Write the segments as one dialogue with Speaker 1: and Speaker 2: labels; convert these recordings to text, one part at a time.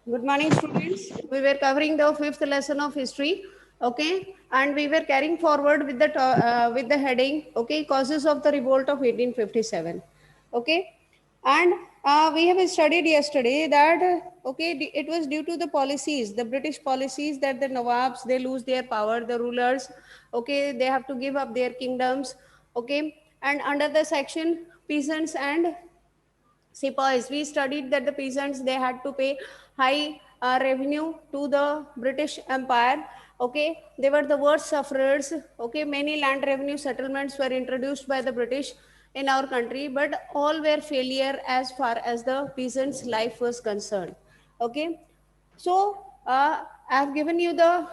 Speaker 1: Good morning, students. We were covering the fifth lesson of history, okay, and we were carrying forward with the heading, okay, causes of the revolt of 1857, okay, and we have studied yesterday that okay, it was due to the policies, the British policies, that the Nawabs, they lose their power, the rulers, okay, they have to give up their kingdoms, okay, and under the section peasants and sepoys, we studied that the peasants, they had to pay high revenue to the British Empire. Okay, they were the worst sufferers. Okay, many land revenue settlements were introduced by the British in our country, but all were failure as far as the peasants' life was concerned. Okay, so I have given you the.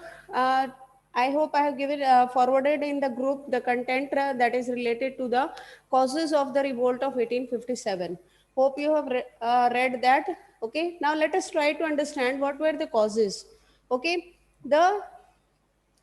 Speaker 1: I hope I have given forwarded in the group the content that is related to the causes of the revolt of 1857. Hope you have read that. Okay. Now let us try to understand what were the causes. Okay.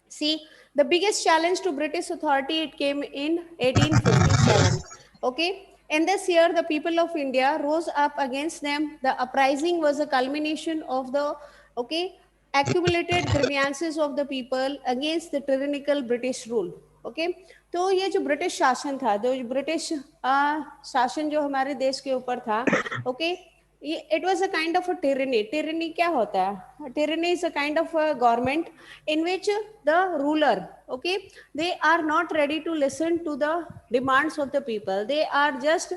Speaker 1: See, the biggest challenge to British authority, it came in 1857. Okay. In this year, the people of India rose up against them. The uprising was a culmination of the okay accumulated grievances of the people against the tyrannical British rule. Okay तो ये जो British शासन था, जो British शासन जो हमारे देश के ऊपर था, okay, it was a kind of a tyranny. Tyranny क्या होता है? Tyranny is a kind of a government in which the ruler, okay, they are not ready to listen to the demands of the people. They are just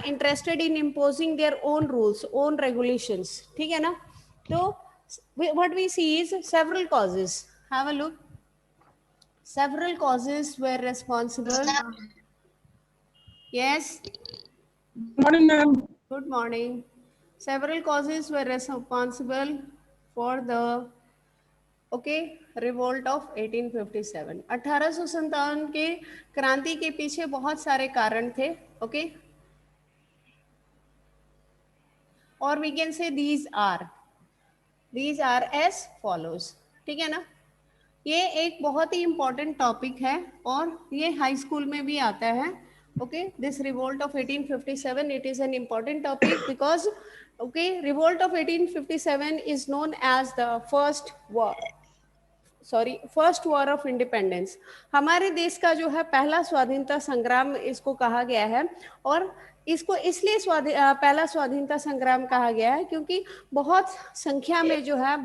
Speaker 1: interested in imposing their own rules, own regulations. ठीक है ना? तो what we see is several causes. Have a look. Several causes were responsible. Yes.
Speaker 2: Morning, ma'am.
Speaker 1: Good morning. Several causes were responsible for the revolt of 1857. 1857 के क्रांति के पीछे बहुत सारे कारण थे. ओके, और we can say these are as follows. ठीक है ना? ये एक बहुत ही इंपॉर्टेंट टॉपिक है और ये हाई स्कूल में भी आता है. Okay, this revolt of 1857, it is an important topic because okay, revolt of 1857 is known as the first war of independence. हमारे देश का जो है पहला स्वाधीनता संग्राम इसको कहा गया है. और इसको इसलिए पहला स्वाधीनता संग्राम कहा गया है क्योंकि बहुत संख्या में जो है,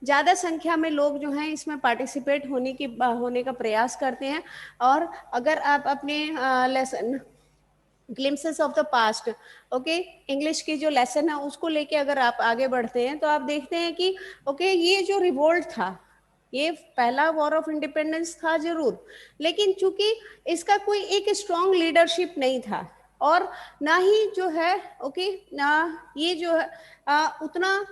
Speaker 1: ज़्यादा संख्या में लोग जो हैं इसमें पार्टिसिपेट होने का प्रयास करते हैं. और अगर आप अपने lesson glimpses of the past, okay, English की जो लेसन है उसको लेके अगर आप आगे बढ़ते हैं तो आप देखते हैं कि ओके, ये जो रिवोल्ट था, ये पहला वॉर ऑफ इंडिपेंडेंस था जरूर, लेकिन चूंकि इसका कोई एक स्ट्रॉन्ग लीडरशिप नहीं था और ना ही जो है ओके, ये जो है उतना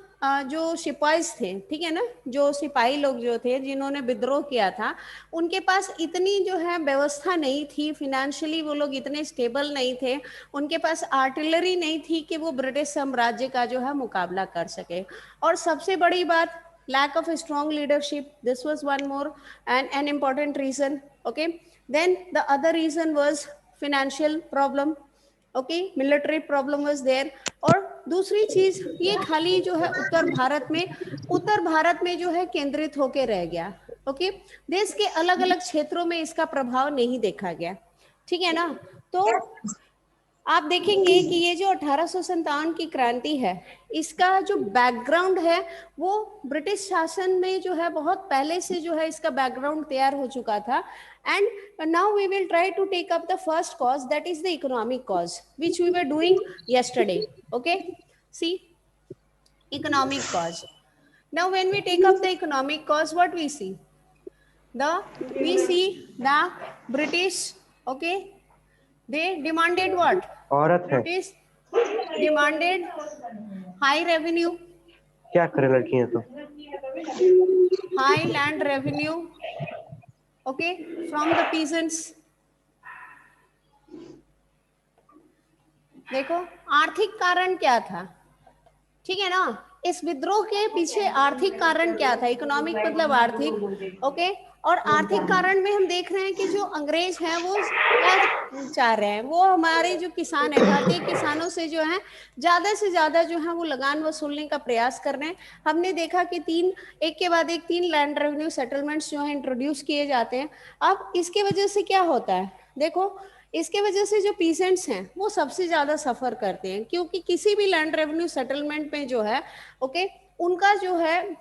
Speaker 1: जो सिपाहीज थे, ठीक है ना, जो सिपाही लोग जो थे जिन्होंने विद्रोह किया था, उनके पास इतनी जो है व्यवस्था नहीं थी. फिनेंशियली वो लोग इतने स्टेबल नहीं थे. उनके पास आर्टिलरी नहीं थी कि वो ब्रिटिश साम्राज्य का जो है मुकाबला कर सके. और सबसे बड़ी बात, lack of a strong leadership. This was one more and an important reason. Okay, then the other reason was financial problem. Okay, military problem was there. और दूसरी चीज, ये खाली जो है उत्तर भारत में जो है केंद्रित होके रह गया. ओके, देश के अलग अलग क्षेत्रों में इसका प्रभाव नहीं देखा गया. ठीक है ना? तो आप देखेंगे कि ये जो 1857 की क्रांति है, इसका जो बैकग्राउंड है वो ब्रिटिश शासन में जो है बहुत पहले से जो है इसका बैकग्राउंड तैयार हो चुका था. And now we will try to take up the first cause, that is the economic cause which we were doing yesterday. Okay, see, economic cause. Now when we take up the economic cause, what we see the British, okay, they demanded what? British demanded high revenue.
Speaker 3: क्या करे लड़कियां तो?
Speaker 1: High land revenue, okay, from the peasants. देखो आर्थिक कारण क्या था, ठीक है ना? इस विद्रोह के पीछे आर्थिक कारण क्या था? इकोनॉमिक मतलब आर्थिक, ओके. और आर्थिक कारण में हम देख रहे हैं कि जो अंग्रेज हैं वो क्या चाह रहे हैं, वो हमारे जो किसान है, भारतीय किसानों से जो है ज्यादा से ज्यादा जो है वो लगान वसूलने का प्रयास कर रहे हैं। हमने देखा कि एक के बाद एक 3 लैंड रेवेन्यू सेटलमेंट्स जो है इंट्रोड्यूस किए जाते हैं। अब इसके वजह से क्या होता है, देखो इसके वजह से जो पीसेंट्स हैं वो सबसे ज्यादा सफर करते हैं, क्योंकि किसी भी लैंड रेवेन्यू सेटलमेंट में जो है उनका जो है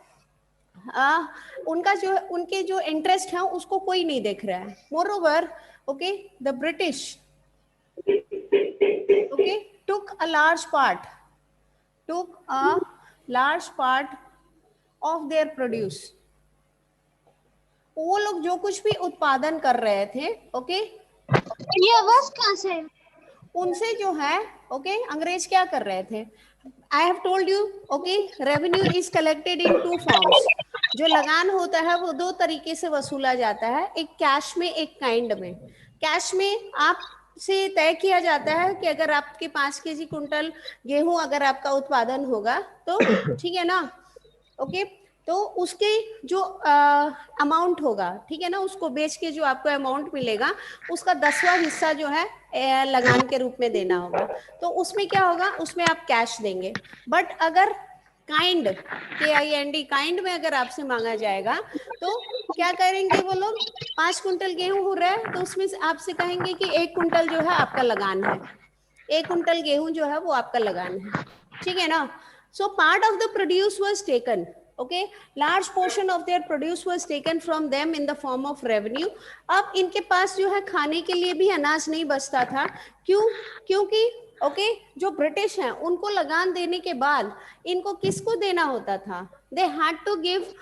Speaker 1: उनके जो इंटरेस्ट है उसको कोई नहीं देख रहा है। More over the British took a large part of their produce। वो लोग जो कुछ भी उत्पादन कर रहे थे
Speaker 4: ये आवाज कहाँ से है?
Speaker 1: उनसे जो है अंग्रेज क्या कर रहे थे, I have told you revenue is collected in 2 forms. जो लगान होता है वो 2 तरीके से वसूला जाता है, एक कैश में, एक काइंड में। कैश में आप से तय किया जाता है कि अगर आपके 5 केजी कुंटल गेहूं अगर आपका उत्पादन होगा तो ठीक है ना, तो उसके जो अमाउंट होगा, ठीक है ना, उसको बेच के जो आपको अमाउंट मिलेगा उसका 10वां हिस्सा जो है लगान के रूप में देना होगा। तो उसमें क्या होगा, उसमें आप कैश देंगे। बट अगर काइंड काइंड में अगर आपसे मांगा जाएगा तो क्या करेंगे वो लोग, 5 कुंटल गेहूं हो रहा है तो उसमें से आपसे कहेंगे कि 1 कुंटल जो है आपका लगान है, 1 कुंटल गेहूं जो है वो आपका लगान है, ठीक है ना। So part of the produce was taken, large portion of their produce was taken from them in the form of revenue। अब इनके पास जो है खाने के लिए भी अनाज नहीं बचता था। क्योंकि जो ब्रिटिश हैं उनको लगान देने के बाद इनको किसको देना होता था, they had to give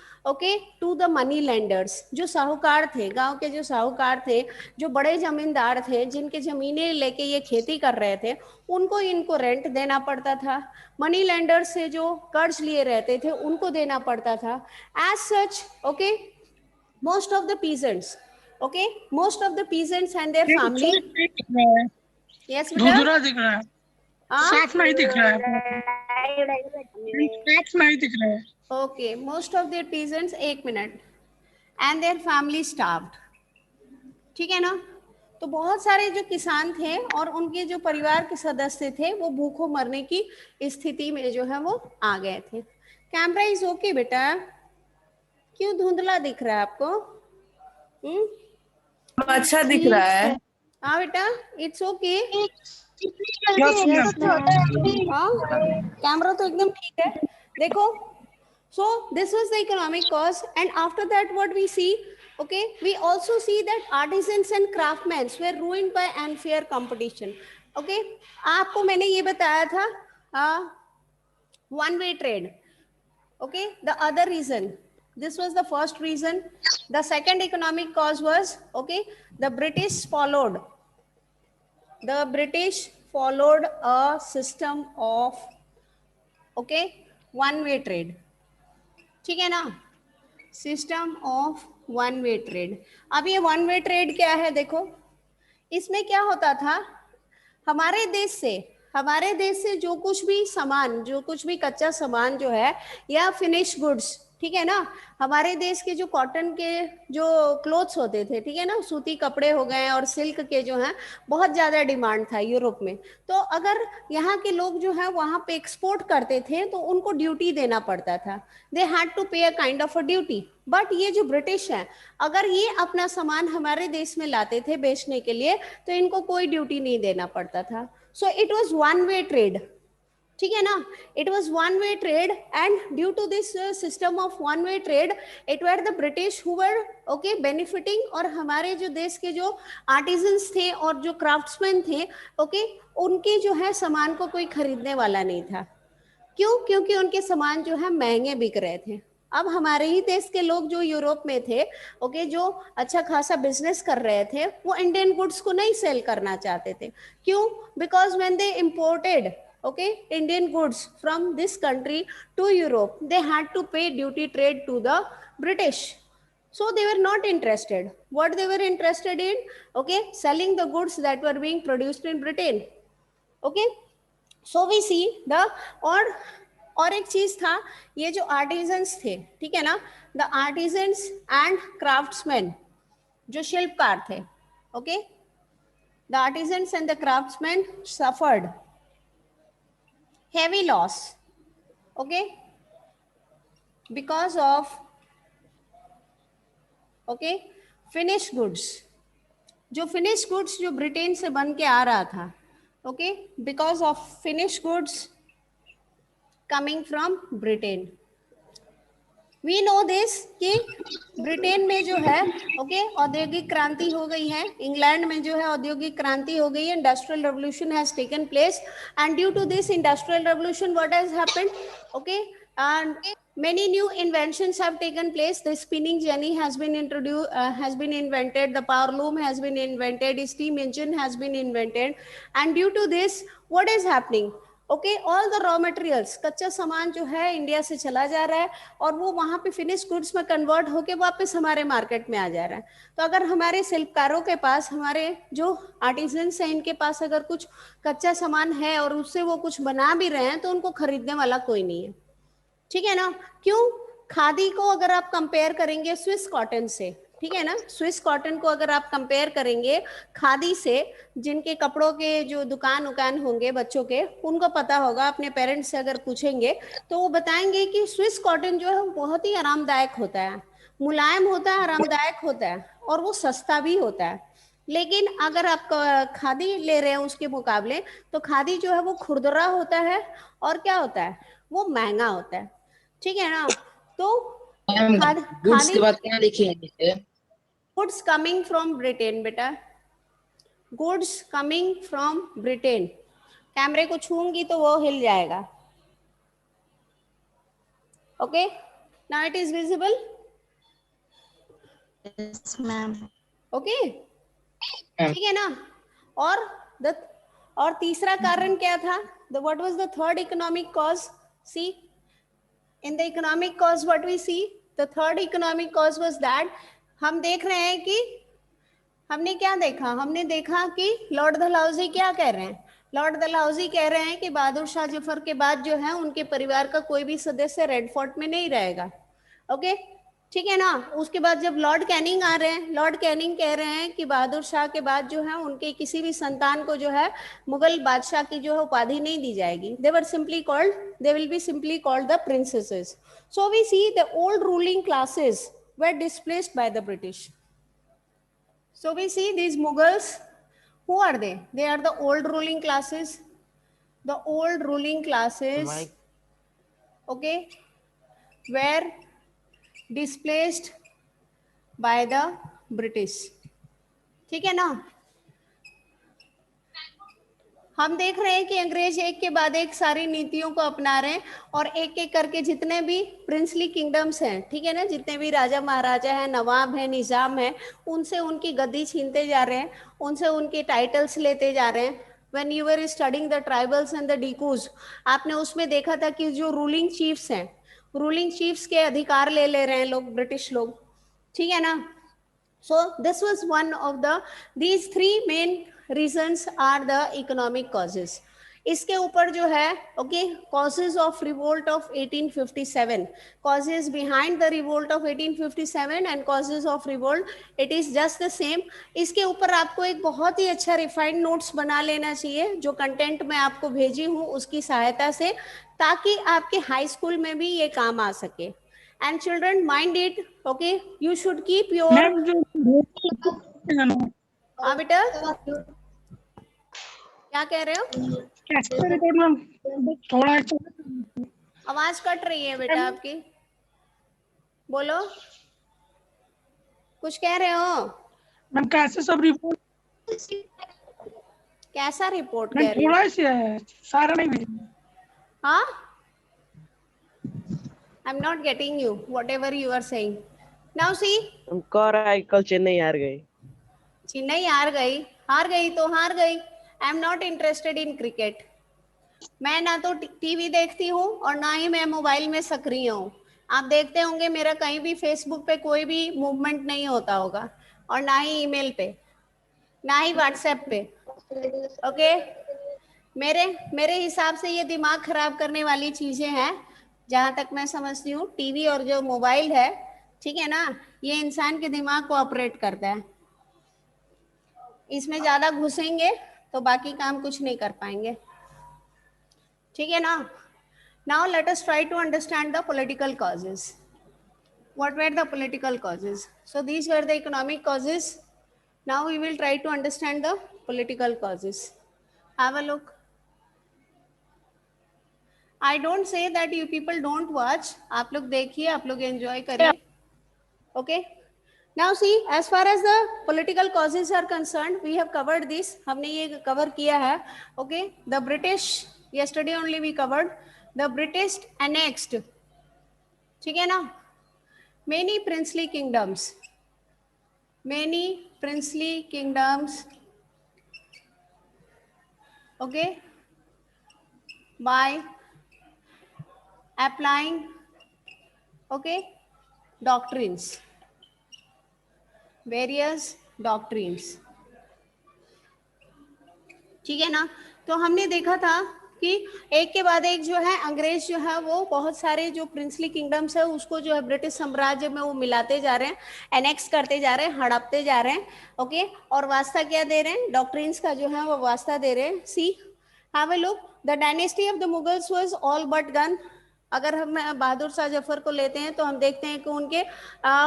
Speaker 1: to the money lenders. जो साहूकार थे, गांव के जो साहूकार थे, जो बड़े जमींदार थे, जिनके जमीनें लेके ये खेती कर रहे थे, उनको इनको रेंट देना पड़ता था। मनी लेंडर से जो कर्ज लिए रहते थे उनको देना पड़ता था। As such most of the peasants and their family, yes
Speaker 2: धुंधला दिख रहा है,
Speaker 1: हाँ?
Speaker 2: साफ नहीं दिख रहा है, साफ नहीं दिख रहा है।
Speaker 1: Okay, most of their peasants, 1 minute, and their family starved, ठीक है ना। तो बहुत सारे जो किसान थे और उनके जो परिवार के सदस्य थे वो भूखों मरने की स्थिति में जो है वो आ गए थे। कैमरा इज ओके बेटा, क्यों धुंधला दिख रहा है आपको?
Speaker 5: अच्छा दिख रहा है।
Speaker 1: हाँ बेटा, इट्स ओके। हाँ, कैमरा तो एकदम ठीक है। देखो, so this was the economic cause, and after that what we see, we also see that artisans and craftsmen were ruined by unfair competition। आपको मैंने ये बताया था one way trade, the other reason, this was the first reason। The second economic cause was the British followed a system of one way trade, ठीक है ना, system of one way trade. अब ये वन वे ट्रेड क्या है, देखो इसमें क्या होता था, हमारे देश से जो कुछ भी सामान, जो कुछ भी कच्चा सामान जो है या फिनिश गुड्स, ठीक है ना, हमारे देश के जो कॉटन के जो क्लोथ्स होते थे, ठीक है ना, सूती कपड़े हो गए और सिल्क के जो है बहुत ज्यादा डिमांड था यूरोप में। तो अगर यहाँ के लोग जो है वहां पे एक्सपोर्ट करते थे तो उनको ड्यूटी देना पड़ता था, दे हैड टू पे a kind of a duty. But ये जो ब्रिटिश है, अगर ये अपना सामान हमारे देश में लाते थे बेचने के लिए तो इनको कोई ड्यूटी नहीं देना पड़ता था। So it was one way trade, ठीक है ना, it was one way trade. And due to this system of one way trade, it were the British who were benefiting. और हमारे जो देश के जो आर्टिजन्स थे और जो क्राफ्ट्समैन थे, उनके जो है सामान को कोई खरीदने वाला नहीं था। क्यों? क्योंकि उनके सामान जो है महंगे बिक रहे थे। अब हमारे ही देश के लोग जो यूरोप में थे, जो अच्छा खासा बिजनेस कर रहे थे, वो इंडियन गुड्स को नहीं सेल करना चाहते थे। क्यों? Because when they imported Indian goods from this country to Europe, they had to pay duty trade to the British. So they were not interested. What they were interested in, selling the goods that were being produced in Britain. So we see और एक चीज था, ये जो artisans थे, ठीक है ना, द आर्टिजन्स एंड क्राफ्ट्समैन, जो शिल्पकार थे, okay, the artisans and the craftsman suffered heavy loss, okay, because of, okay, finished goods, जो finished goods जो ब्रिटेन से बन के आ रहा था, okay, because of finished goods coming from Britain. We know this कि ब्रिटेन में जो है, ओके, औद्योगिक क्रांति हो गई है, इंग्लैंड में जो है औद्योगिक क्रांति हो गई है, industrial revolution has taken place, and due to this industrial revolution what has happened, okay, and many new inventions have taken place. The spinning jenny has been introduced, has been invented, the power loom has been invented, steam engine has been invented, and due to this what is happening, okay, all the raw materials, कच्चा सामान जो है India से चला जा रहा है और वो वहां पे फिनिश गुड्स में कन्वर्ट होके वापस हमारे मार्केट में आ जा रहा है. तो अगर हमारे शिल्पकारों के पास, हमारे जो आर्टिजन्स हैं, इनके पास अगर कुछ कच्चा सामान है और उससे वो कुछ बना भी रहे हैं तो उनको खरीदने वाला कोई नहीं है, ठीक है ना. क्यों? खादी को अगर आप कंपेयर करेंगे स्विस कॉटन से, ठीक है ना, स्विस कॉटन को अगर आप कंपेयर करेंगे खादी से, जिनके कपड़ों के जो दुकान उकान होंगे बच्चों के, उनको पता होगा, अपने पेरेंट्स से अगर पूछेंगे तो वो बताएंगे कि स्विस कॉटन जो है बहुत ही आरामदायक होता है, मुलायम होता है, आरामदायक होता है और वो सस्ता भी होता है. लेकिन अगर आप खादी ले रहे हैं उसके मुकाबले, तो खादी जो है वो खुरदरा होता है और क्या होता है, वो महंगा होता है, ठीक है ना. तो
Speaker 5: गुड्स के बाद क्या लिखेंगे?
Speaker 1: गुड्स कमिंग फ्रॉम ब्रिटेन, बेटा, गुड्स कमिंग फ्रॉम ब्रिटेन. कैमरे को छूंगी तो वो हिल जाएगा. Okay, now it is visible.
Speaker 4: Yes, ma'am.
Speaker 1: Okay, ठीक है ना. और तीसरा कारण क्या था? What was the third economic cause? See, in the economic cause what we see, the third economic cause was that, हम देख रहे हैं कि हमने क्या देखा, हमने देखा कि लॉर्ड डलहौजी क्या कह रहे हैं. लॉर्ड डलहौजी कह रहे हैं कि बहादुर शाह जफर के बाद जो है उनके परिवार का कोई भी सदस्य रेड फोर्ट में नहीं रहेगा. ओके, ठीक है ना. उसके बाद जब लॉर्ड कैनिंग आ रहे हैं, लॉर्ड कैनिंग कह रहे हैं कि बहादुर शाह के बाद जो है उनके किसी भी संतान को जो है मुगल बादशाह की जो है उपाधि नहीं दी जाएगी. They were simply called, they will be simply called the princesses. So we see the old ruling classes were displaced by the British. So we see these Mughals, who are they? They are the old ruling classes. The old ruling classes, okay, were displaced by the British. ठीक है ना. हम देख रहे हैं कि अंग्रेज एक के बाद एक सारी नीतियों को अपना रहे हैं और एक एक करके जितने भी प्रिंसली किंगडम्स हैं, ठीक है ना, जितने भी राजा महाराजा हैं, नवाब हैं, निजाम हैं, उनसे उनकी गद्दी छीनते जा रहे हैं, उनसे उनके टाइटल्स लेते जा रहे हैं. When you were studying the tribals and the Dikus, आपने उसमें देखा था कि जो रूलिंग चीफ्स हैं, रूलिंग चीफ्स के अधिकार ले रहे हैं लोग, ब्रिटिश लोग, ठीक है ना. So this was one of these three main reasons are the economic causes. इसके ऊपर जो है, okay, causes of revolt of 1857, causes behind the revolt of 1857 and causes of revolt, it is just the same. इसके ऊपर आपको एक बहुत ही अच्छा refined notes बना लेना चाहिए, जो कंटेंट मैं आपको भेजी हूँ उसकी सहायता से, ताकि आपके हाई स्कूल में भी ये काम आ सके. And children, mind it, okay, you should keep your. हाँ बेटा, क्या कह रहे हो?
Speaker 2: थोड़ा
Speaker 1: आवाज कट रही है बेटा आपकी, बोलो, कुछ कह रहे हो?
Speaker 2: मैम कैसे सब रिपोर्ट,
Speaker 1: कैसा रिपोर्ट कह रहे हो?
Speaker 2: थोड़ा सा है, सारा नहीं भेजना.
Speaker 1: हाँ, I'm not getting you, whatever you are saying. Now see,
Speaker 3: हम कह रहा है कल चेन्नई हार गई.
Speaker 1: चेन्नई हार गई तो हार गई. I am not interested in cricket. मैं ना तो टीवी देखती हूँ और ना ही मैं मोबाइल में सक्रिय हूँ. आप देखते होंगे मेरा कहीं भी फेसबुक पे कोई भी मूवमेंट नहीं होता होगा, और ना ही ईमेल पे, ना ही व्हाट्सएप पे. ओके, मेरे हिसाब से ये दिमाग खराब करने वाली चीजें हैं. जहां तक मैं समझती हूँ टीवी और जो मोबाइल है, ठीक है ना, ये इंसान के दिमाग को ऑपरेट करता है। इसमें ज्यादा घुसेंगे तो बाकी काम कुछ नहीं कर पाएंगे, ठीक है ना। Now let us try to understand the political causes. What were the political causes? So these were the economic causes. Now we will try to understand the political causes. Have a look. I don't say that you people don't watch. आप लोग देखिए, आप लोग enjoy करिए. Okay. Now see, as far as the political causes are concerned, we have covered this. हमने ये cover किया है. Okay. The British, yesterday only we covered. The British annexed, ठीक है ना, many princely kingdoms, okay, by applying, okay, doctrines, various doctrines, ठीक है ना। तो हमने देखा था कि एक के बाद एक जो है अंग्रेज जो है वो बहुत सारे जो प्रिंसली किंगडम्स है उसको जो है ब्रिटिश साम्राज्य में वो मिलाते जा रहे हैं, एनेक्स करते जा रहे हैं, हड़पते जा रहे हैं, ओके। और वास्ता क्या दे रहे हैं, डॉक्ट्रिन्स का जो है वो वास्ता दे रहे हैं। See have a look, the dynasty of the Mughals was all but gone. अगर हम बहादुर शाह जफर को लेते हैं तो हम देखते हैं कि उनके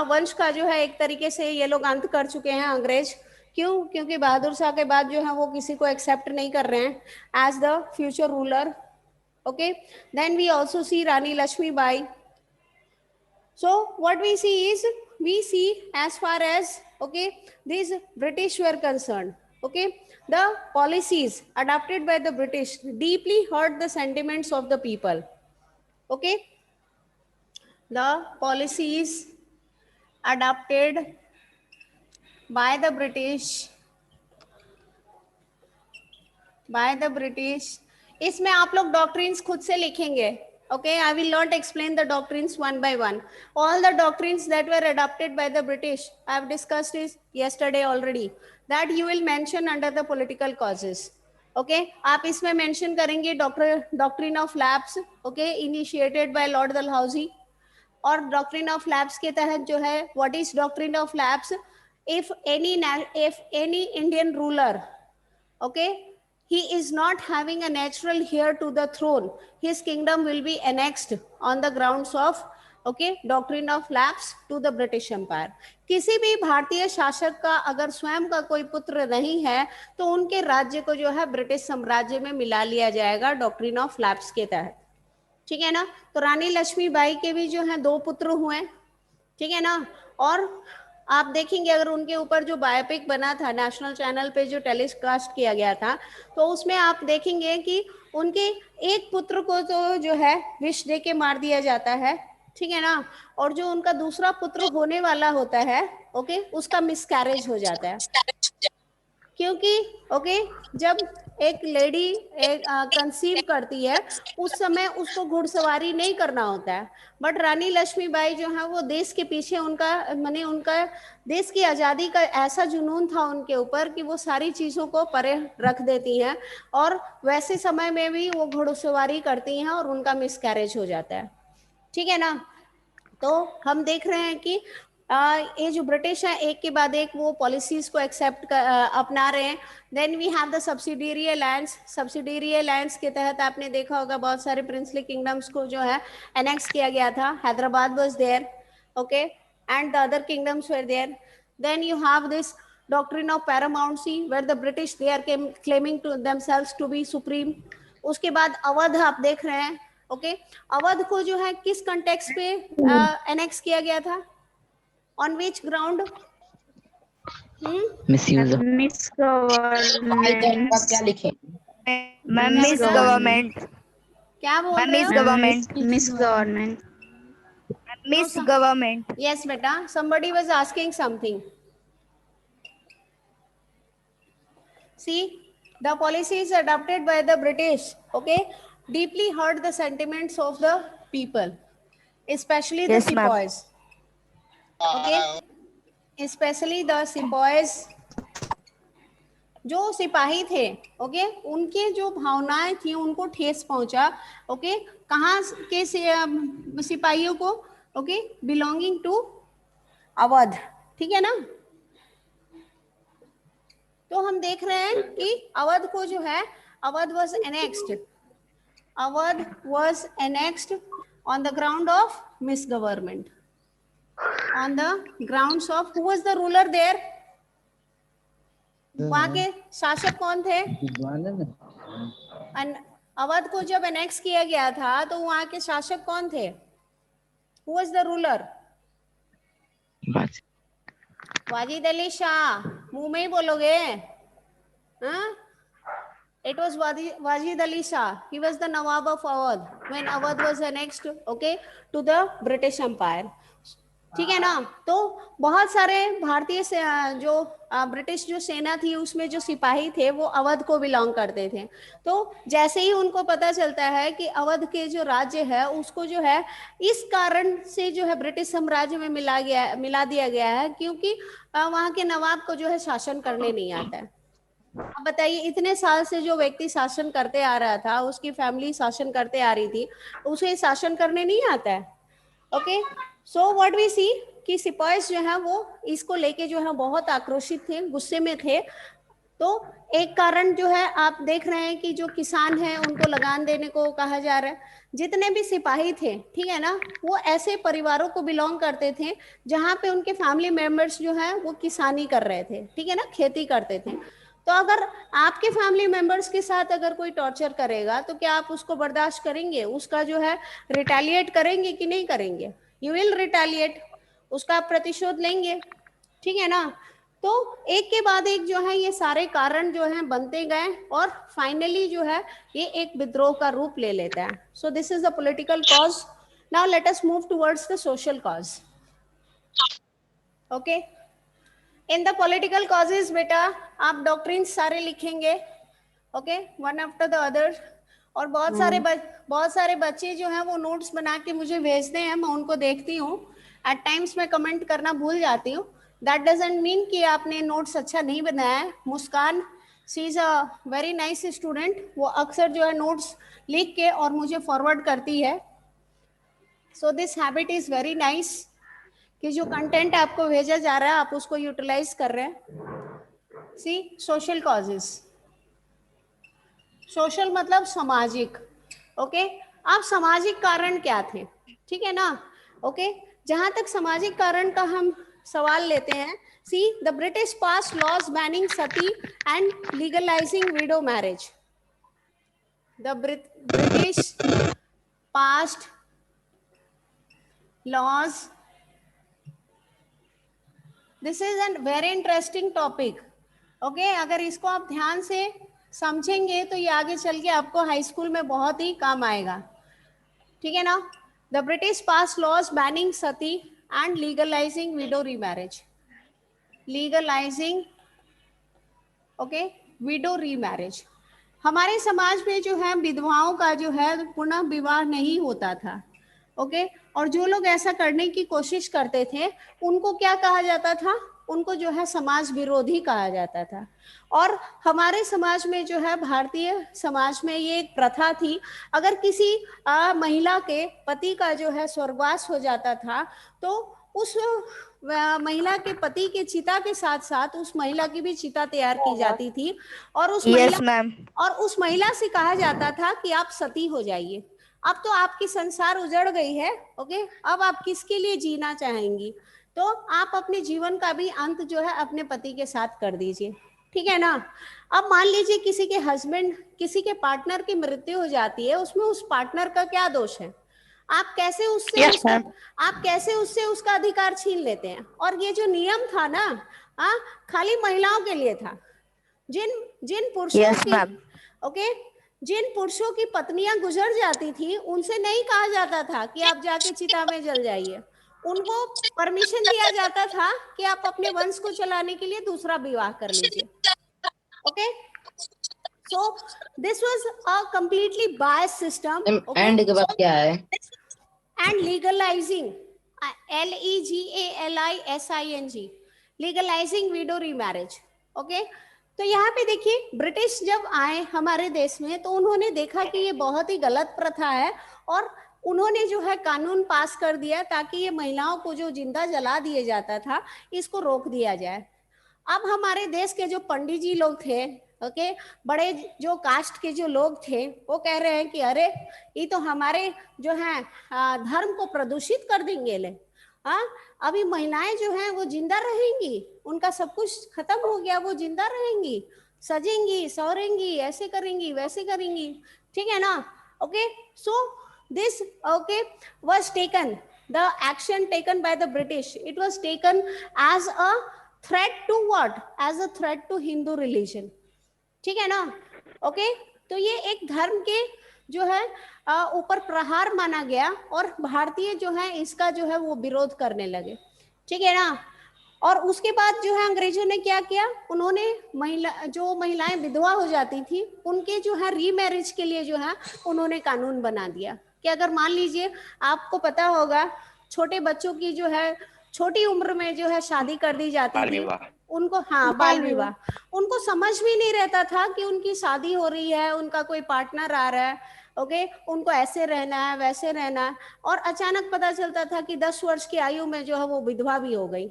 Speaker 1: वंश का जो है एक तरीके से ये लोग अंत कर चुके हैं अंग्रेज। क्यों? क्योंकि बहादुर शाह के बाद जो है वो किसी को एक्सेप्ट नहीं कर रहे हैं as the future ruler, okay. Then we also see Rani Lakshmibai. So what we see is, we see as far as, okay, these British were concerned, okay, the policies adopted by the British deeply hurt the sentiments of the people, okay. The policies adopted by the British, इसमें आप लोग doctrines खुद से लिखेंगे, okay. I will not explain the doctrines one by one. All the doctrines that were adopted by the British, I have discussed it yesterday already, that you will mention under the political causes, okay. आप इसमें mention करेंगे doctrine of lapse, okay, initiated by Lord Dalhousie. और doctrine of lapse के तहत जो है, what is doctrine of lapse, if any Indian ruler, okay, he is not having a natural heir to the throne, his kingdom will be annexed on the grounds of, okay, doctrine of lapse to the British Empire. किसी भी भारतीय शासक का अगर स्वयं का कोई पुत्र नहीं है तो उनके राज्य को जो है ब्रिटिश साम्राज्य में मिला लिया जाएगा डॉक्ट्रिन ऑफ लैप्स के तहत, ठीक है ना। तो रानी लक्ष्मीबाई के भी जो है 2 पुत्र हुए, ठीक है ना। और आप देखेंगे अगर उनके ऊपर जो बायोपिक बना था नेशनल चैनल पे जो टेलीकास्ट किया गया था, तो उसमें आप देखेंगे कि उनके एक पुत्र को तो जो है विष दे के मार दिया जाता है, ठीक है ना। और जो उनका दूसरा पुत्र होने वाला होता है, ओके, उसका मिसकैरेज हो जाता है, क्योंकि ओके, जब एक लेडी कंसीव करती है उस समय उसको घुड़सवारी नहीं करना होता है, बट रानी लक्ष्मीबाई जो है वो देश के पीछे उनका माने उनका देश की आज़ादी का ऐसा जुनून था उनके ऊपर कि वो सारी चीज़ों को परे रख देती हैं और वैसे समय में भी वो घुड़सवारी करती हैं और उनका मिसकैरेज हो जाता है, ठीक है ना। तो हम देख रहे हैं कि ये जो ब्रिटिश है एक के बाद एक वो पॉलिसीज को एक्सेप्ट अपना रहे हैं। Then we have the subsidiary alliance. Subsidiary alliance के तहत आपने देखा होगा बहुत सारे प्रिंसली किंगडम्स को जो है एनेक्स किया गया था। Hyderabad was there, okay, and the other kingdoms were there. Then you have this doctrine of paramountcy where the British they are claiming to themselves to be supreme. उसके बाद अवध आप देख रहे हैं, ओके। अवध को जो है किस कंटेक्स्ट पे एनेक्स किया गया था, on which ground?
Speaker 5: Misuse
Speaker 4: Misgovernment.
Speaker 5: क्या लिखे?
Speaker 4: Misgovernment.
Speaker 1: क्या बोल रहे हो?
Speaker 4: Misgovernment. Misgovernment.
Speaker 1: Yes beta, somebody was asking something. See, the policies adopted by the British, okay, deeply hurt the sentiments of the people, especially the
Speaker 4: Yes, ma'am.
Speaker 1: sepoys, okay, especially the sepoys, जो सिपाही थे, okay, उनके जो भावनाएं थी उनको ठेस पहुंचा, ओके, कहाँ के सिपाहियों को, ओके, बिलोंगिंग टू अवध, ठीक है ना। तो हम देख रहे हैं कि अवध को जो है, Awadh was annexed, Awadh was annexed on the ground of misgovernment, on the grounds of, who was the ruler there, वहां के शासक कौन थे। अवध को जब एनेक्स किया गया था तो वहां के शासक कौन थे, who was the ruler. Wajid Ali Shah, मुंह में ही बोलोगे, हाँ? It was Wajid Ali Shah. He was the Nawab of Awadh when Awadh was annexed, okay, to the British Empire. ठीक है ना। तो बहुत सारे भारतीय जो ब्रिटिश जो सेना थी उसमें जो सिपाही थे वो अवध को बिलोंग करते थे। तो जैसे ही उनको पता चलता है कि अवध के जो राज्य है उसको जो है इस कारण से जो है ब्रिटिश साम्राज्य में मिला दिया गया है क्योंकि वहाँ के नवाब को जो है शासन करने नहीं आता है। अब बताइए, इतने साल से जो व्यक्ति शासन करते आ रहा था, उसकी फैमिली शासन करते आ रही थी, उसे शासन करने नहीं आता है। ओके, सो व्हाट वी सी कि सिपाही जो है वो इसको लेके जो है बहुत आक्रोशित थे, गुस्से में थे। तो एक कारण जो है आप देख रहे हैं कि जो किसान हैं उनको लगान देने को कहा जा रहा है। जितने भी सिपाही थे, ठीक है ना, वो ऐसे परिवारों को बिलोंग करते थे जहाँ पे उनके फैमिली मेंबर्स जो है वो किसानी कर रहे थे, ठीक है ना, खेती करते थे। तो अगर आपके फैमिली मेंबर्स के साथ अगर कोई टॉर्चर करेगा तो क्या आप उसको बर्दाश्त करेंगे, उसका जो है रिटेलिएट करेंगे कि नहीं करेंगे। यू विल रिटेलिएट, उसका आप प्रतिशोध लेंगे, ठीक है ना। तो एक के बाद एक जो है ये सारे कारण जो है बनते गए और फाइनली जो है ये एक विद्रोह का रूप ले लेता है। So this is the political cause. Now let us move towards the social cause. Okay, in the political causes बेटा आप डॉक्ट्रिन सारे लिखेंगे, okay, one after the other. और बहुत सारे बच्चे जो हैं वो नोट्स बना के मुझे भेजते हैं, मैं उनको देखती हूँ। एट टाइम्स मैं कमेंट करना भूल जाती हूँ। दैट डजंट मीन कि आपने नोट्स अच्छा नहीं बनाया है। Muskan, she is a very nice student, वो अक्सर जो है नोट्स लिख के और मुझे फॉरवर्ड करती है। So this habit is very nice कि जो कंटेंट आपको भेजा जा रहा है आप उसको यूटिलाइज कर रहे हैं। सी सोशल कॉजेस, सोशल मतलब सामाजिक, ओके। आप सामाजिक कारण क्या थे, ठीक है ना, ओके। जहां तक सामाजिक कारण का हम सवाल लेते हैं, see the British pass laws banning sati and legalising widow marriage. The British passed laws, this is an very interesting topic, okay. अगर इसको आप ध्यान से समझेंगे तो ये आगे चल के आपको हाई स्कूल में बहुत ही काम आएगा, ठीक है ना। The British pass laws banning sati and legalising widow remarriage, legalising, okay, widow remarriage. हमारे समाज में जो है विधवाओं का जो है पुनः विवाह नहीं होता था, ओके। और जो लोग ऐसा करने की कोशिश करते थे उनको क्या कहा जाता था, उनको जो है समाज विरोधी कहा जाता था। और हमारे समाज में जो है, भारतीय समाज में ये एक प्रथा थी, अगर किसी महिला के पति का जो है स्वर्गवास हो जाता था तो उस महिला के पति के चिता के साथ साथ उस महिला की भी चिता तैयार की जाती थी और उस महिला से कहा जाता था कि आप सती हो जाइए। अब तो आपकी संसार उजड़ गई है, ओके, अब आप किसके लिए जीना चाहेंगी, तो आप अपने जीवन का भी अंत जो है अपने पति के साथ कर दीजिए, ठीक है ना। अब मान लीजिए किसी के हस्बैंड, किसी के पार्टनर की मृत्यु हो जाती है, उसमें उस पार्टनर का क्या दोष है, आप कैसे उससे उसका अधिकार छीन लेते हैं। और ये जो नियम था ना, खाली महिलाओं के लिए था। जिन पुरुषों की, ओके, जिन पुरुषों की पत्नियां गुजर जाती थी उनसे नहीं कहा जाता था कि आप जाके चिता में जल जाइए, उनको परमिशन दिया जाता था कि आप अपने वंश को चलाने के लिए दूसरा विवाह कर लीजिए, okay. So this was a completely biased system, okay.
Speaker 5: And के बाद क्या है,
Speaker 1: and legalising, LEGALISING, legalising widow remarriage, okay. तो यहाँ पे देखिए ब्रिटिश जब आए हमारे देश में तो उन्होंने देखा कि ये बहुत ही गलत प्रथा है और उन्होंने जो है कानून पास कर दिया ताकि ये महिलाओं को जो जिंदा जला दिया जाता था इसको रोक दिया जाए। अब हमारे देश के जो पंडित जी लोग थे, ओके, बड़े जो कास्ट के जो लोग थे वो कह रहे हैं कि अरे ये तो हमारे जो है धर्म को प्रदूषित कर देंगे ले। हाँ, अभी महिलाएं जो हैं वो जिंदा रहेंगी, उनका सब कुछ खत्म हो गया, वो जिंदा रहेंगी, सजेंगी, सवरेंगी, ऐसे करेंगी, वैसे करेंगी, ठीक है ना। Okay, so this okay was taken, the action taken by the British, it was taken as a threat to what, as a threat to Hindu religion, ठीक है ना। ओके, तो ये एक धर्म के जो है ऊपर प्रहार माना गया और भारतीय जो है इसका जो है वो विरोध करने लगे, ठीक है ना। और उसके बाद जो है अंग्रेजों ने क्या किया, उन्होंने महिलाएं विधवा हो जाती थी उनके जो है रीमैरिज के लिए जो है उन्होंने कानून बना दिया कि अगर मान लीजिए आपको पता होगा छोटे बच्चों की जो है छोटी उम्र में जो है शादी कर दी जाती थी उनको, हाँ बाल विवाह, उनको समझ भी नहीं रहता था कि उनकी शादी हो रही है, उनका कोई पार्टनर आ रहा है, ओके, उनको ऐसे रहना है वैसे रहना है, और अचानक पता चलता था कि 10 वर्ष की आयु में जो है वो विधवा भी हो गई।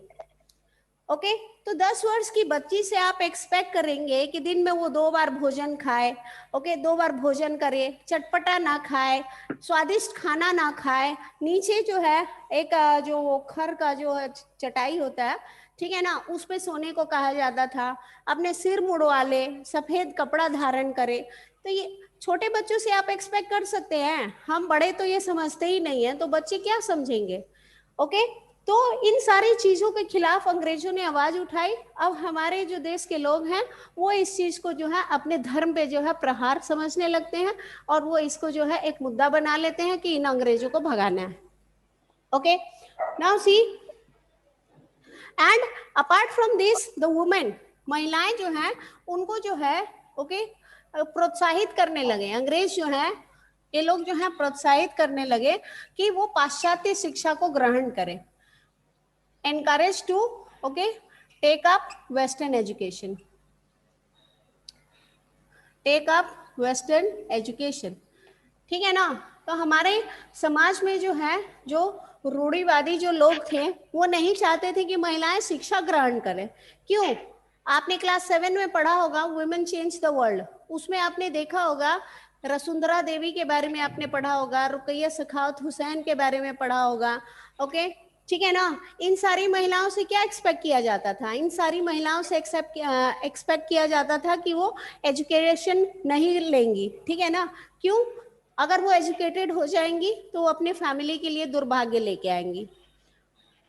Speaker 1: ओके, तो 10 वर्ष की बच्ची से आप एक्सपेक्ट करेंगे कि दिन में वो 2 बार भोजन खाए, ओके, 2 बार भोजन करे, चटपटा ना खाए, स्वादिष्ट खाना ना खाए, नीचे जो है एक जो वो खर का जो है चटाई होता है, ठीक है ना, उस पे सोने को कहा जाता था, अपने सिर मुड़वा ले, सफेद कपड़ा धारण करे। तो ये छोटे बच्चों से आप एक्सपेक्ट कर सकते हैं, हम बड़े तो ये समझते ही नहीं है, तो बच्चे क्या समझेंगे। ओके, तो इन सारी चीजों के खिलाफ अंग्रेजों ने आवाज उठाई। अब हमारे जो देश के लोग हैं वो इस चीज को जो है अपने धर्म पे जो है प्रहार समझने लगते हैं और वो इसको जो है एक मुद्दा बना लेते हैं कि इन अंग्रेजों को भगाना है। Okay, now see, and apart from this the women, महिलाएं जो हैं उनको जो है ओके प्रोत्साहित करने लगे अंग्रेज जो है, ये लोग जो है प्रोत्साहित करने लगे कि वो पाश्चात्य शिक्षा को ग्रहण करें, encouraged to okay take up western education, take up western education, ठीक है ना। तो हमारे समाज में जो है जो रूढ़िवादी जो लोग थे वो नहीं चाहते थे कि महिलाएं शिक्षा ग्रहण करें। क्यों? आपने क्लास 7 में पढ़ा होगा वुमेन चेंज द वर्ल्ड, उसमें आपने देखा होगा वसुंधरा देवी के बारे में आपने पढ़ा होगा, रुकैया सखावत हुसैन के बारे में पढ़ा होगा, ओके, ठीक है ना। इन सारी महिलाओं से क्या एक्सपेक्ट किया जाता था, इन सारी महिलाओं से एक्सपेक्ट किया जाता था कि वो एजुकेशन नहीं लेंगी, ठीक है ना। क्यों? अगर वो एजुकेटेड हो जाएंगी तो वो अपने फैमिली के लिए दुर्भाग्य लेके आएंगी,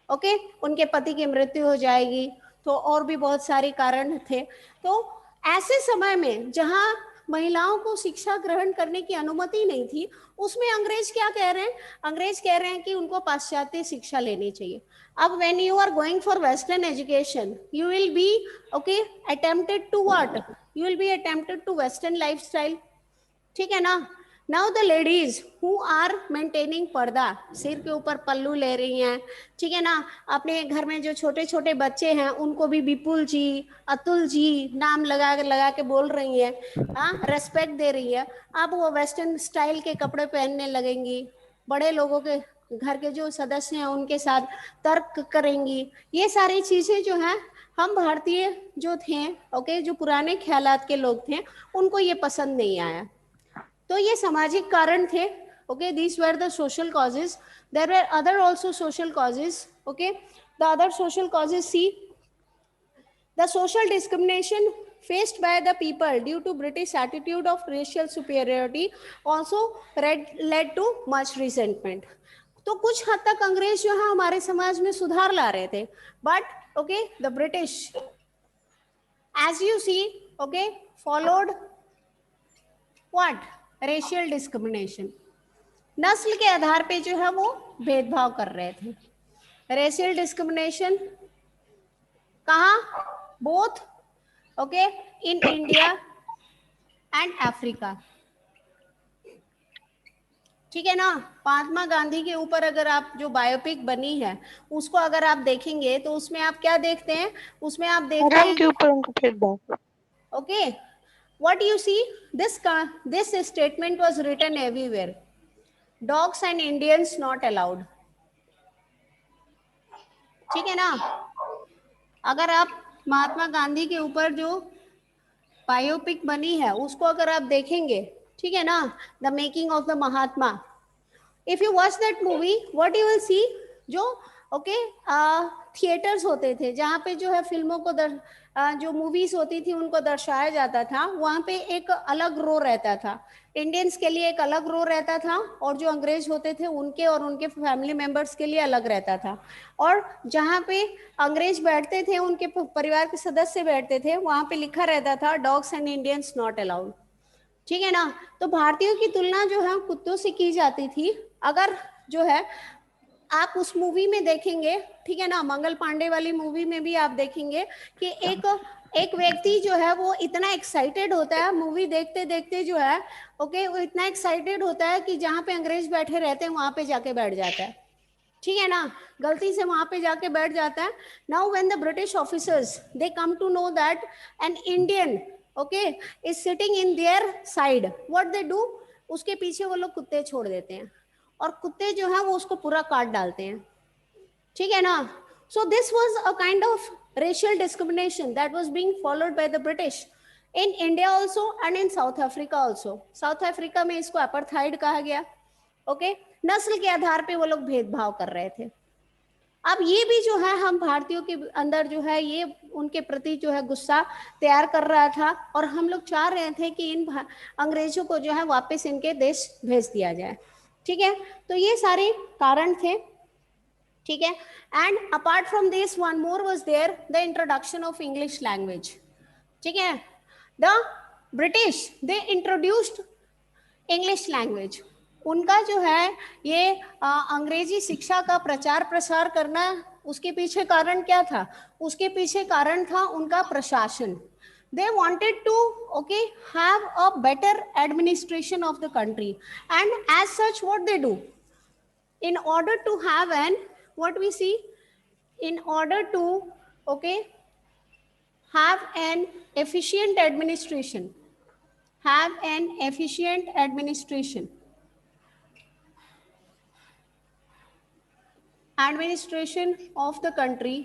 Speaker 1: ओके, उनके पति की मृत्यु हो जाएगी, तो और भी बहुत सारे कारण थे। तो ऐसे समय में जहां महिलाओं को शिक्षा ग्रहण करने की अनुमति नहीं थी, उसमें अंग्रेज क्या कह रहे हैं, अंग्रेज कह रहे हैं कि उनको पाश्चात्य शिक्षा लेनी चाहिए। अब when you are going for western education you will be okay attempted to what, you will be attempted to western lifestyle, ठीक है ना। Now the ladies who are maintaining purdah, सिर के ऊपर पल्लू ले रही हैं, ठीक है ना, अपने घर में जो छोटे छोटे बच्चे हैं उनको भी विपुल जी, अतुल जी नाम लगा के बोल रही है, रेस्पेक्ट दे रही है। अब वो वेस्टर्न स्टाइल के कपड़े पहनने लगेंगी, बड़े लोगों के घर के जो सदस्य हैं उनके साथ तर्क करेंगी। ये सारी चीजें जो हैं हम भारतीय जो थे ओके जो पुराने ख्यालात के लोग थे उनको ये पसंद नहीं आया। तो ये सामाजिक कारण थे, okay, these were the social causes. There were other also social causes, okay. The other social causes, see, the social discrimination faced by the people due to British attitude of racial superiority also led to much resentment. तो कुछ हद तक अंग्रेज जो है हमारे समाज में सुधार ला रहे थे, but okay the British as you see okay followed what, racial discrimination, नस्ल के आधार पे जो है वो भेदभाव कर रहे थे। रेशियल डिस्क्रिमिनेशन कहाँ? Both okay in India and Africa, ठीक है ना। महात्मा गांधी के ऊपर अगर आप जो बायोपिक बनी है उसको अगर आप देखेंगे तो उसमें आप क्या देखते हैं, उसमें आप देखते हैं
Speaker 3: के ऊपर उनको भेदभाव,
Speaker 1: Okay, what you see, this statement was written everywhere. Dogs and Indians not allowed. ठीक है ना? अगर आप महात्मा गांधी के ऊपर जो बायोपिक बनी है उसको अगर आप देखेंगे, ठीक है ना, the making of the Mahatma, if you watch that movie what you will see, जो थिएटर्स होते थे जहाँ पे जो है फिल्मों को जो मूवीज होती थी उनको दर्शाया जाता था, वहाँ पे एक अलग रो रहता था, इंडियंस के लिए एक अलग रो रहता था, और जो अंग्रेज होते थे उनके और उनके फैमिली मेंबर्स के लिए अलग रहता था। और जहाँ पे अंग्रेज बैठते थे, उनके परिवार के सदस्य बैठते थे, वहाँ पे लिखा रहता था dogs and Indians not allowed. ठीक है ना? तो भारतीयों की तुलना जो है कुत्तों से की जाती थी। अगर जो है आप उस मूवी में देखेंगे, ठीक है ना, मंगल पांडे वाली मूवी में भी आप देखेंगे कि एक व्यक्ति जो है वो इतना एक्साइटेड होता है मूवी देखते देखते जो है, ओके, वो इतना एक्साइटेड होता है कि जहाँ पे अंग्रेज बैठे रहते हैं वहां पे जाके बैठ जाता है। ठीक है ना, गलती से वहां पे जाके बैठ जाता है। Now when the British officers they come to know that an Indian okay is sitting in their side, what they do, उसके पीछे वो लोग कुत्ते छोड़ देते हैं और कुत्ते जो है वो उसको पूरा काट डालते हैं। ठीक है ना? So this was a kind of racial discrimination that was being followed by the British in India also and in South Africa also. South Africa में इसको apartheid कहा गया। ओके, नस्ल के आधार पे वो लोग भेदभाव कर रहे थे। अब ये भी जो है हम भारतीयों के अंदर जो है ये उनके प्रति जो है गुस्सा तैयार कर रहा था, और हम लोग चाह रहे थे कि इन अंग्रेजों को जो है वापस इनके देश भेज दिया जाए। ठीक है, तो ये सारे कारण थे। ठीक है, and apart from this one more was there the introduction of English language. ठीक है, the British they introduced English language. उनका जो है ये अंग्रेजी शिक्षा का प्रचार प्रसार करना, उसके पीछे कारण क्या था? उसके पीछे कारण था उनका प्रशासन। They wanted to have a better administration of the country, and as such what they do, in order to have an what we see, in order to have an efficient administration, administration of the country,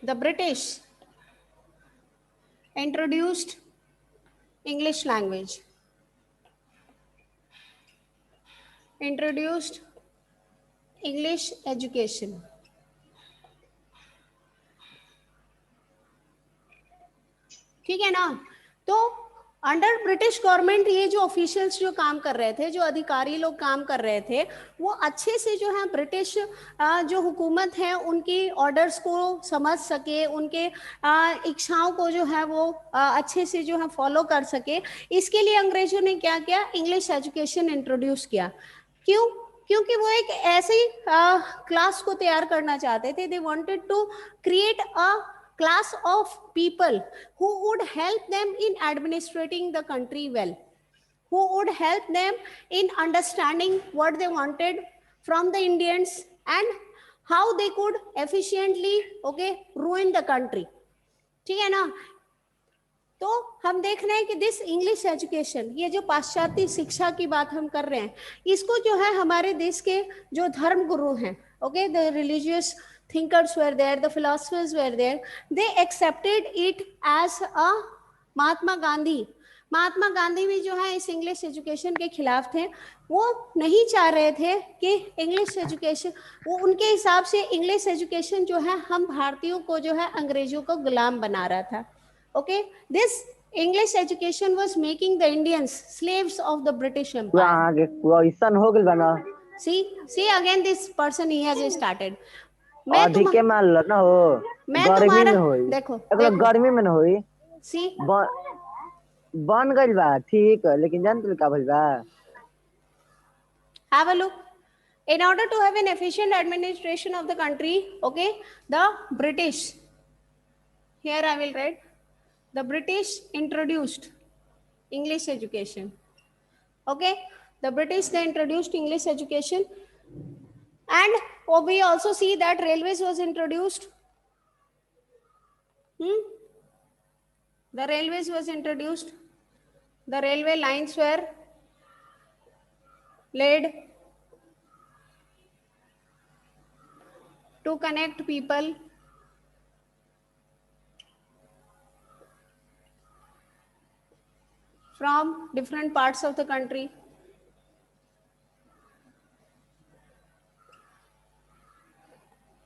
Speaker 1: the British introduced English language, introduced English education. ठीक है ना? तो under British government ये जो officials जो काम कर रहे थे, जो अधिकारी लोग काम कर रहे थे, वो अच्छे से जो है ब्रिटिश जो हुकूमत है उनकी ऑर्डर्स को समझ सके, उनके इच्छाओं को जो है वो अच्छे से जो है फॉलो कर सके। इसके लिए अंग्रेजों ने क्या किया? इंग्लिश एजुकेशन इंट्रोड्यूस किया। क्यों? क्योंकि वो एक ऐसी क्लास को तैयार करना चाहते थे। They wanted to create a class of people who would help them in administrating the country well, who would help them in understanding what they wanted from the Indians and how they could efficiently ruin the country. ठीक है ना? तो हम देख रहे हैं कि this English education, ये जो पाश्चात्य शिक्षा की बात हम कर रहे हैं, इसको जो है हमारे देश के जो धर्म गुरु हैं, the religious thinkers were there, the philosophers were there, they accepted it as a Mahatma Gandhi भी जो है इस इंग्लिश एजुकेशन के खिलाफ थे। वो नहीं चाह रहे थे कि इंग्लिश एजुकेशन, वो उनके हिसाब से इंग्लिश एजुकेशन जो है हम भारतीयों को जो है अंग्रेजों को गुलाम बना रहा था। This English education was making the Indians slaves of the British Empire.
Speaker 6: हो गइल बा ना।
Speaker 1: See again this person he has started.
Speaker 6: अधिक के मान लो ना हो, गर्मी में होई,
Speaker 1: देखो
Speaker 6: गर्मी में ना होई।
Speaker 1: सी
Speaker 6: बन गइल बा ठीक, लेकिन जान तू का भइल बा?
Speaker 1: Have a look. In order to have an efficient administration of the country, the British, here I will write, the British introduced English education. The British, they introduced English education, and we also see that railways was introduced. The railways was introduced. The railway lines were laid to connect people from different parts of the country.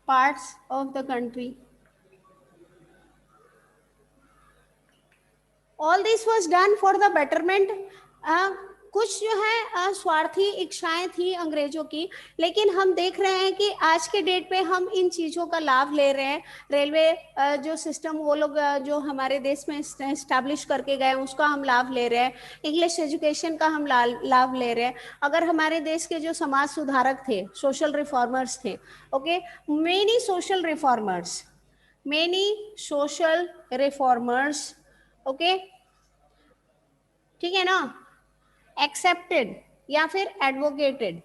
Speaker 1: Parts of the country. All this was done for the betterment. कुछ जो है स्वार्थी इच्छाएं थी अंग्रेजों की, लेकिन हम देख रहे हैं कि आज के डेट पे हम इन चीज़ों का लाभ ले रहे हैं. रेलवे जो सिस्टम वो लोग जो हमारे देश में इस्टेब्लिश करके गए उसका हम लाभ ले रहे हैं. इंग्लिश एजुकेशन का हम लाभ ले रहे हैं. अगर हमारे देश के जो समाज सुधारक थे, सोशल रिफॉर्मर्स थे, okay, many social reformers, okay, ठीक है ना, accepted या फिर advocated,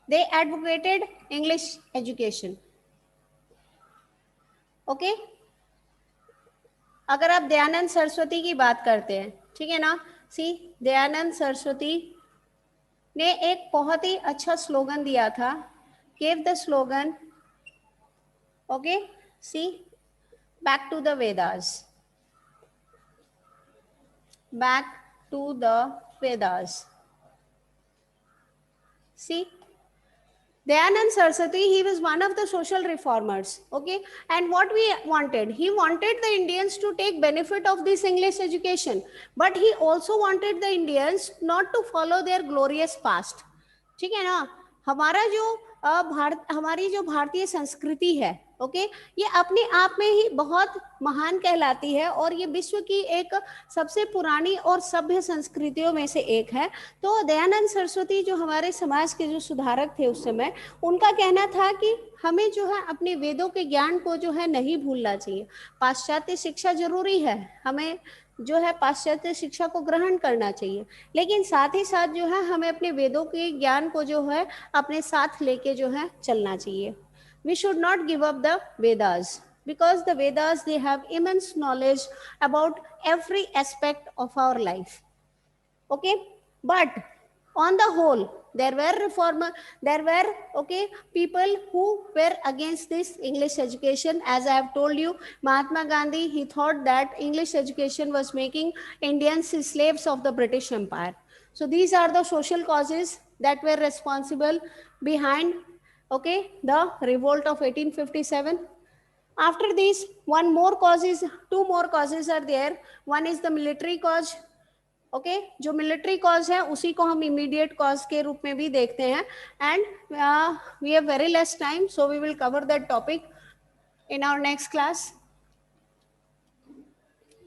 Speaker 1: they advocated English education. Okay, अगर आप दयानंद सरस्वती की बात करते हैं, ठीक है ना, सी दयानंद सरस्वती ने एक बहुत ही अच्छा स्लोगन दिया था. Give the slogan, okay, see back to the Vedas, back to the Vedas. See, Dayanand Saraswati, he was one of the social reformers, okay, and what he wanted the Indians to take benefit of this English education, but he also wanted the Indians not to follow their glorious past. ठीक है ना, हमारा जो हमारी जो भारतीय संस्कृति है, ओके, ये अपने आप में ही बहुत महान कहलाती है और ये विश्व की एक सबसे पुरानी और सभ्य संस्कृतियों में से एक है. तो दयानंद सरस्वती जो हमारे समाज के जो सुधारक थे उस समय, उनका कहना था कि हमें जो है अपने वेदों के ज्ञान को जो है नहीं भूलना चाहिए. पाश्चात्य शिक्षा जरूरी है, हमें जो है पाश्चात्य शिक्षा को ग्रहण करना चाहिए, लेकिन साथ ही साथ जो है हमें अपने वेदों के ज्ञान को जो है अपने साथ लेके जो है चलना चाहिए. We should not give up the Vedas, because the Vedas, they have immense knowledge about every aspect of our life. Okay, but on the whole, there were okay, people who were against this English education. As I have told you, Mahatma Gandhi, he thought that English education was making Indians slaves of the British Empire. So these are the social causes that were responsible behind, okay, the revolt of 1857. After this, two more causes are there. One is the military cause. Okay, जो military cause है उसी को हम immediate cause के रूप में भी देखते हैं. And we have very less time, so we will cover that topic in our next class.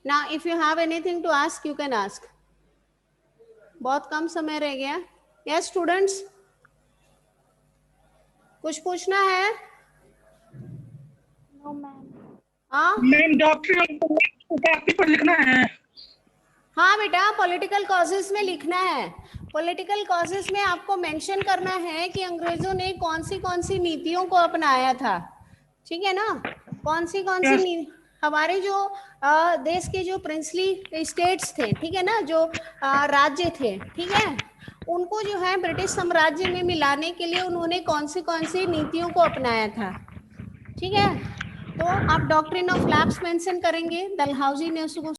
Speaker 1: Now if you have anything to ask, you can ask. बहुत कम समय रह गया. यस स्टूडेंट्स, कुछ पूछना है? हाँ
Speaker 2: मैम, डॉक्टर पर लिखना है.
Speaker 1: हाँ बेटा, पॉलिटिकल कॉजेस में लिखना है. पॉलिटिकल कॉजेस में आपको मेंशन करना है कि अंग्रेजों ने कौन सी नीतियों को अपनाया था. ठीक है ना, कौन सी हमारे जो देश के जो प्रिंसली स्टेट्स थे, ठीक है ना, जो राज्य थे, ठीक है, उनको जो है ब्रिटिश साम्राज्य में मिलाने के लिए उन्होंने कौन सी नीतियों को अपनाया था. ठीक है, तो आप डॉक्ट्रिन ऑफ लैप्स मेंशन करेंगे. डलहौजी ने उसको